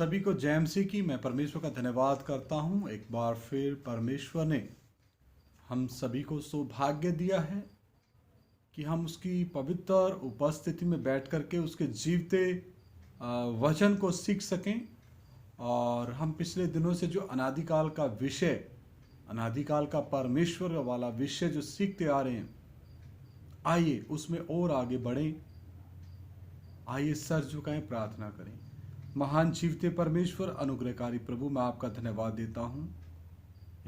सभी को जय मसीह की। मैं परमेश्वर का धन्यवाद करता हूँ। एक बार फिर परमेश्वर ने हम सभी को सौभाग्य दिया है कि हम उसकी पवित्र उपस्थिति में बैठ करके उसके जीवते वचन को सीख सकें। और हम पिछले दिनों से जो अनादिकाल का विषय, अनादिकाल का परमेश्वर वाला विषय जो सीखते आ रहे हैं, आइए उसमें और आगे बढ़ें। आइए सर झुकाएं, प्रार्थना करें। महान जीवते परमेश्वर, अनुग्रहकारी प्रभु, मैं आपका धन्यवाद देता हूँ।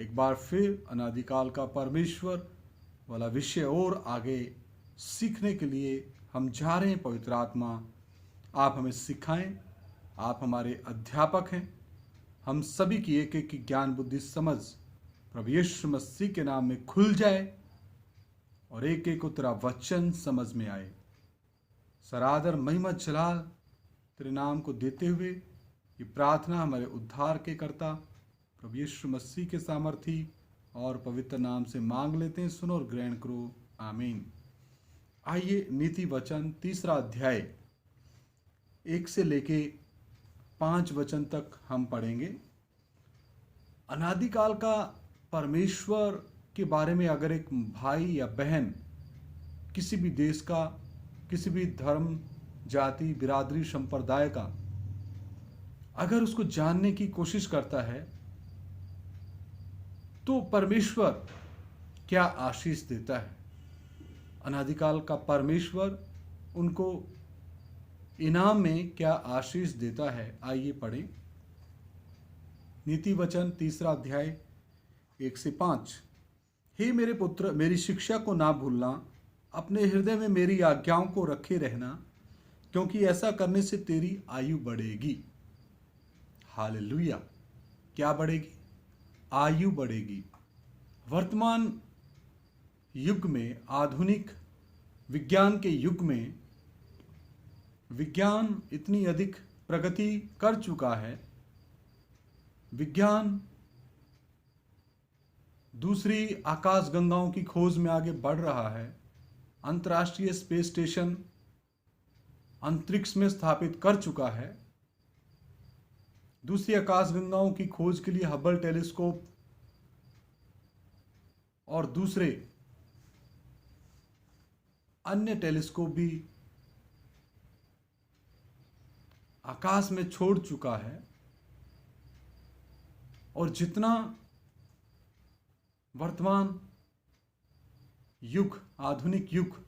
एक बार फिर अनादिकाल का परमेश्वर वाला विषय और आगे सीखने के लिए हम जा रहे हैं। पवित्र आत्मा, आप हमें सिखाएं। आप हमारे अध्यापक हैं। हम सभी की एक एक की ज्ञान बुद्धि समझ प्रभु यीशु मसीह के नाम में खुल जाए और एक एक को तेरा वचन समझ में आए। सरादर महिमा जलाल तेरे नाम को देते हुए ये प्रार्थना हमारे उद्धार के कर्ता प्रभु यीशु मसीह के सामर्थी और पवित्र नाम से मांग लेते हैं। सुनो और ग्रहण करो, आमीन। आइए नीति वचन 3 अध्याय 1 से लेके 5 वचन तक हम पढ़ेंगे। अनादिकाल का परमेश्वर के बारे में अगर एक भाई या बहन किसी भी देश का, किसी भी धर्म, जाति, बिरादरी, संप्रदाय का अगर उसको जानने की कोशिश करता है तो परमेश्वर क्या आशीष देता है। अनादिकाल का परमेश्वर उनको इनाम में क्या आशीष देता है। आइए पढ़ें नीति वचन 3 अध्याय 1 से 5। हे मेरे पुत्र, मेरी शिक्षा को ना भूलना, अपने हृदय में मेरी आज्ञाओं को रखे रहना, क्योंकि ऐसा करने से तेरी आयु बढ़ेगी। हालेलुया। क्या बढ़ेगी? आयु बढ़ेगी। वर्तमान युग में, आधुनिक विज्ञान के युग में, विज्ञान इतनी अधिक प्रगति कर चुका है। विज्ञान दूसरी आकाश गंगाओं की खोज में आगे बढ़ रहा है। अंतर्राष्ट्रीय स्पेस स्टेशन अंतरिक्ष में स्थापित कर चुका है। दूसरी आकाश गंगाओं की खोज के लिए हबल टेलीस्कोप और दूसरे अन्य टेलीस्कोप भी आकाश में छोड़ चुका है। और जितना वर्तमान युग, आधुनिक युग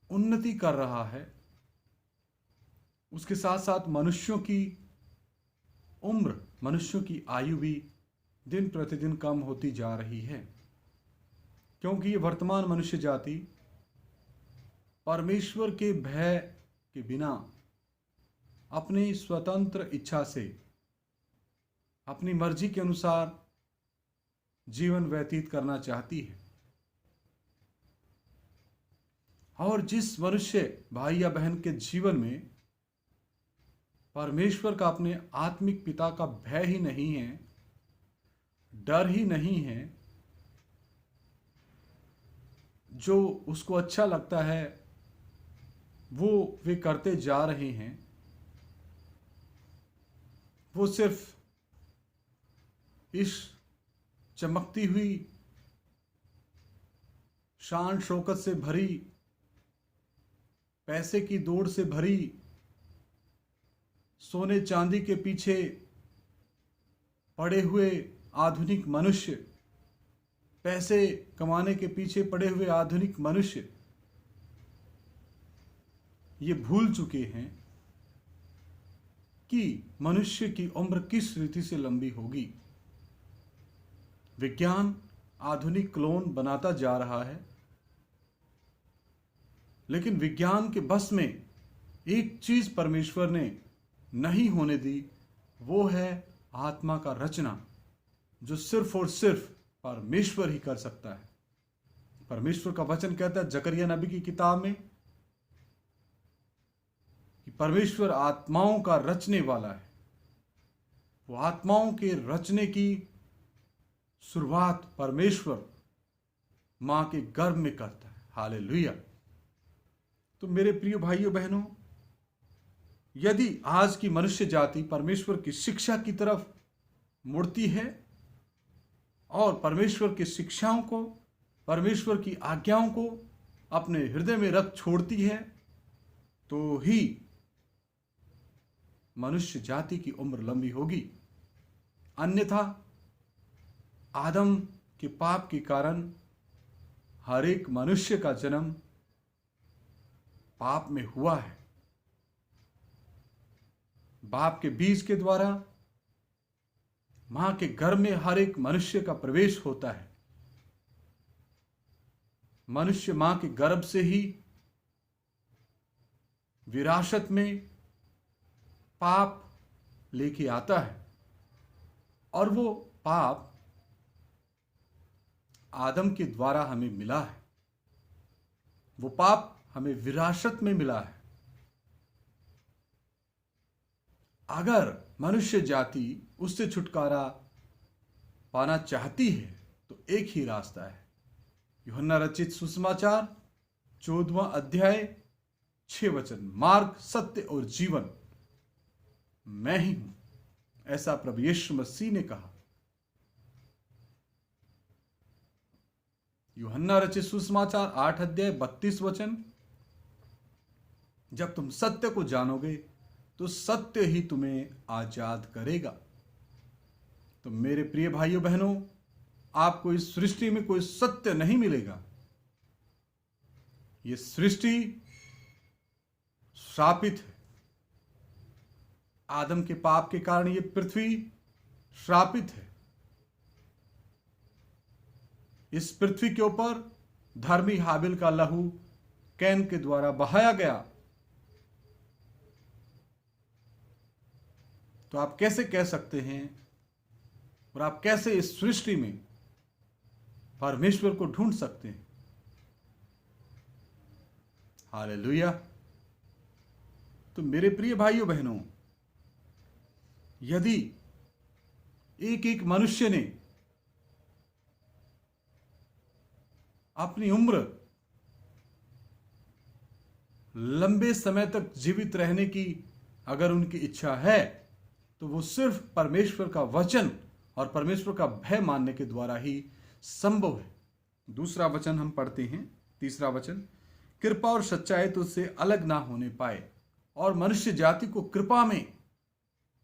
उन्नति कर रहा है, उसके साथ साथ मनुष्यों की उम्र, मनुष्यों की आयु भी दिन प्रतिदिन कम होती जा रही है। क्योंकि ये वर्तमान मनुष्य जाति परमेश्वर के भय के बिना अपनी स्वतंत्र इच्छा से, अपनी मर्जी के अनुसार जीवन व्यतीत करना चाहती है। और जिस मनुष्य भाई या बहन के जीवन में परमेश्वर का, अपने आत्मिक पिता का भय ही नहीं है, डर ही नहीं है, जो उसको अच्छा लगता है वो वे करते जा रहे हैं, वो सिर्फ इस चमकती हुई, शान शौकत से भरी, पैसे की दौड़ से भरी, सोने चांदी के पीछे पड़े हुए आधुनिक मनुष्य, पैसे कमाने के पीछे पड़े हुए आधुनिक मनुष्य ये भूल चुके हैं कि मनुष्य की उम्र किस रीति से लंबी होगी। विज्ञान आधुनिक क्लोन बनाता जा रहा है, लेकिन विज्ञान के बस में एक चीज परमेश्वर ने नहीं होने दी, वो है आत्मा का रचना, जो सिर्फ और सिर्फ परमेश्वर ही कर सकता है। परमेश्वर का वचन कहता है जकरिया नबी की किताब में कि परमेश्वर आत्माओं का रचने वाला है। वो आत्माओं के रचने की शुरुआत परमेश्वर मां के गर्भ में करता है। हालेलुया। तो मेरे प्रिय भाइयों बहनों, यदि आज की मनुष्य जाति परमेश्वर की शिक्षा की तरफ मुड़ती है और परमेश्वर की शिक्षाओं को, परमेश्वर की आज्ञाओं को अपने हृदय में रख छोड़ती है, तो ही मनुष्य जाति की उम्र लंबी होगी। अन्यथा आदम के पाप के कारण हर एक मनुष्य का जन्म पाप में हुआ है। बाप के बीज के द्वारा मां के गर्भ में हर एक मनुष्य का प्रवेश होता है। मनुष्य मां के गर्भ से ही विरासत में पाप लेके आता है और वो पाप आदम के द्वारा हमें मिला है। वो पाप हमें विरासत में मिला है। अगर मनुष्य जाति उससे छुटकारा पाना चाहती है तो एक ही रास्ता है। यूहन्ना रचित सुसमाचार 14वां अध्याय 6 वचन, मार्ग, सत्य और जीवन मैं ही हूं, ऐसा प्रभु यीशु मसीह ने कहा। यूहन्ना रचित सुसमाचार 8 अध्याय 32 वचन, जब तुम सत्य को जानोगे तो सत्य ही तुम्हें आजाद करेगा। तो मेरे प्रिय भाइयों बहनों, आपको इस सृष्टि में कोई सत्य नहीं मिलेगा। यह सृष्टि श्रापित है। आदम के पाप के कारण यह पृथ्वी श्रापित है। इस पृथ्वी के ऊपर धर्मी हाबिल का लहू कैन के द्वारा बहाया गया। तो आप कैसे कह सकते हैं और आप कैसे इस सृष्टि में परमेश्वर को ढूंढ सकते हैं? हालेलुया। तो मेरे प्रिय भाइयों बहनों, यदि एक एक मनुष्य ने अपनी उम्र लंबे समय तक जीवित रहने की अगर उनकी इच्छा है तो वो सिर्फ परमेश्वर का वचन और परमेश्वर का भय मानने के द्वारा ही संभव है। दूसरा वचन हम पढ़ते हैं, तीसरा वचन, कृपा और सच्चाई तो उससे अलग ना होने पाए और मनुष्य जाति को कृपा में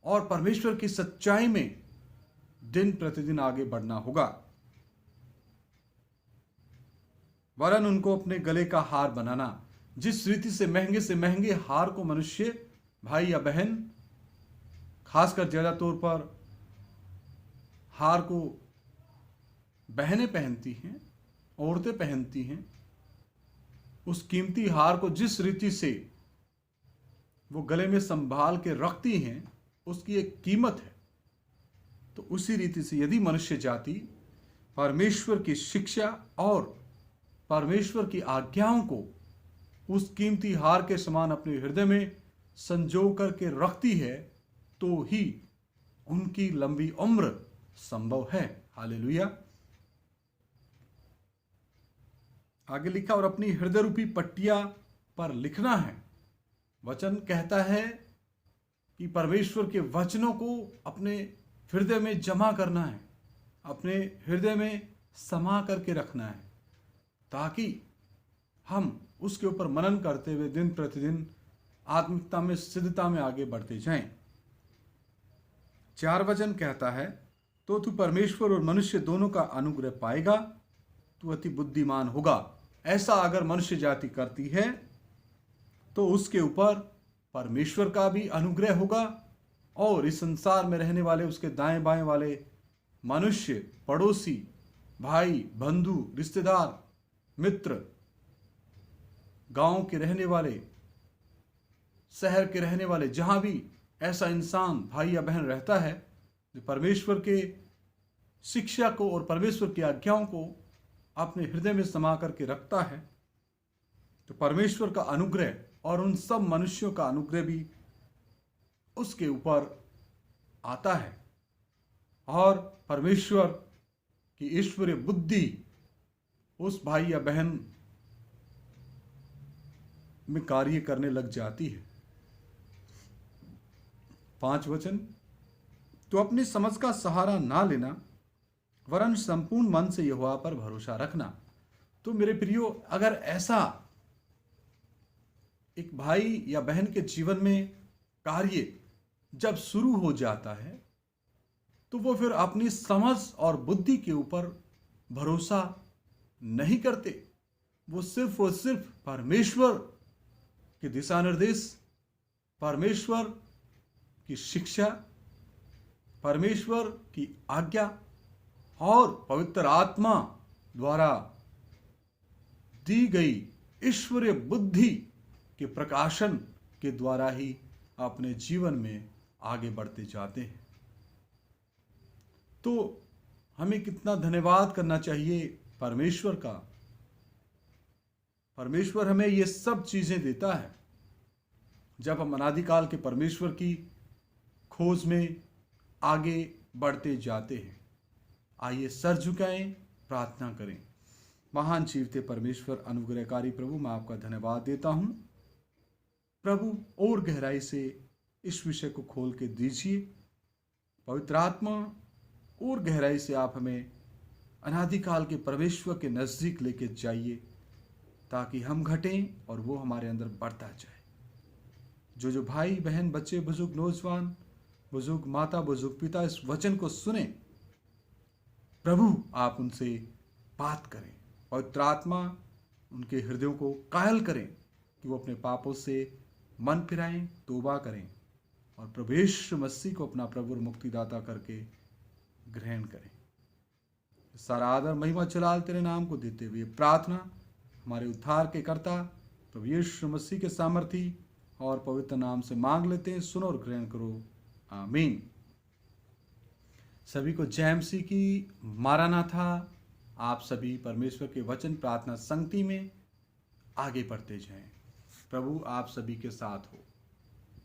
और परमेश्वर की सच्चाई में दिन प्रतिदिन आगे बढ़ना होगा, वरन उनको अपने गले का हार बनाना। जिस रीति से महंगे हार को मनुष्य, भाई या बहन, खासकर ज्यादा तौर पर हार को बहनें पहनती हैं, औरतें पहनती हैं, उस कीमती हार को जिस रीति से वो गले में संभाल के रखती हैं, उसकी एक कीमत है। तो उसी रीति से यदि मनुष्य जाति परमेश्वर की शिक्षा और परमेश्वर की आज्ञाओं को उस कीमती हार के समान अपने हृदय में संजो करके रखती है, तो ही उनकी लंबी उम्र संभव है। हालेलुया। आगे लिखा, और अपनी हृदय रूपी पट्टिया पर लिखना है। वचन कहता है कि परमेश्वर के वचनों को अपने हृदय में जमा करना है, अपने हृदय में समा करके रखना है, ताकि हम उसके ऊपर मनन करते हुए दिन प्रतिदिन आत्मिकता में, सिद्धता में आगे बढ़ते जाएं। 4 वचन कहता है, तो तू परमेश्वर और मनुष्य दोनों का अनुग्रह पाएगा, तू अति बुद्धिमान होगा। ऐसा अगर मनुष्य जाति करती है तो उसके ऊपर परमेश्वर का भी अनुग्रह होगा और इस संसार में रहने वाले उसके दाएं बाएं वाले मनुष्य, पड़ोसी, भाई, बंधु, रिश्तेदार, मित्र, गांव के रहने वाले, शहर के रहने वाले, जहां भी ऐसा इंसान, भाई या बहन रहता है जो परमेश्वर के शिक्षा को और परमेश्वर की आज्ञाओं को अपने हृदय में समा करके रखता है, तो परमेश्वर का अनुग्रह और उन सब मनुष्यों का अनुग्रह भी उसके ऊपर आता है और परमेश्वर की ईश्वरीय बुद्धि उस भाई या बहन में कार्य करने लग जाती है। 5 वचन, तो अपनी समझ का सहारा ना लेना, वरन संपूर्ण मन से यहोवा पर भरोसा रखना। तो मेरे प्रियो, अगर ऐसा एक भाई या बहन के जीवन में कार्य जब शुरू हो जाता है, तो वो फिर अपनी समझ और बुद्धि के ऊपर भरोसा नहीं करते। वो सिर्फ और सिर्फ परमेश्वर के दिशा निर्देश, परमेश्वर की शिक्षा, परमेश्वर की आज्ञा और पवित्र आत्मा द्वारा दी गई ईश्वरीय बुद्धि के प्रकाशन के द्वारा ही अपने जीवन में आगे बढ़ते जाते हैं। तो हमें कितना धन्यवाद करना चाहिए परमेश्वर का। परमेश्वर हमें ये सब चीजें देता है जब हम अनादिकाल के परमेश्वर की खोज में आगे बढ़ते जाते हैं। आइए सर झुकाएं, प्रार्थना करें। महान जीवते परमेश्वर, अनुग्रहकारी प्रभु, मैं आपका धन्यवाद देता हूं। प्रभु, और गहराई से इस विषय को खोल के दीजिए। पवित्र आत्मा, और गहराई से आप हमें अनादिकाल के परमेश्वर के नजदीक लेके जाइए, ताकि हम घटें और वो हमारे अंदर बढ़ता जाए। जो भाई बहन, बच्चे, बुजुर्ग, नौजवान, बुजुर्ग माता, बुजुर्ग पिता इस वचन को सुने, प्रभु आप उनसे बात करें। पवित्र आत्मा उनके हृदयों को कायल करें कि वो अपने पापों से मन फिराएं, तौबा करें और प्रभु यीशु मसीह को अपना प्रभु और मुक्तिदाता करके ग्रहण करें। सारा आदर, महिमा, जलाल तेरे नाम को देते हुए प्रार्थना हमारे उद्धार के कर्ता प्रभु यीशु मसीह के सामर्थी और पवित्र नाम से मांग लेते हैं। सुनो और ग्रहण करो, आमीन। सभी को जय मसीह की। मारानाथा। आप सभी परमेश्वर के वचन प्रार्थना संगति में आगे बढ़ते जाएं। प्रभु आप सभी के साथ हो।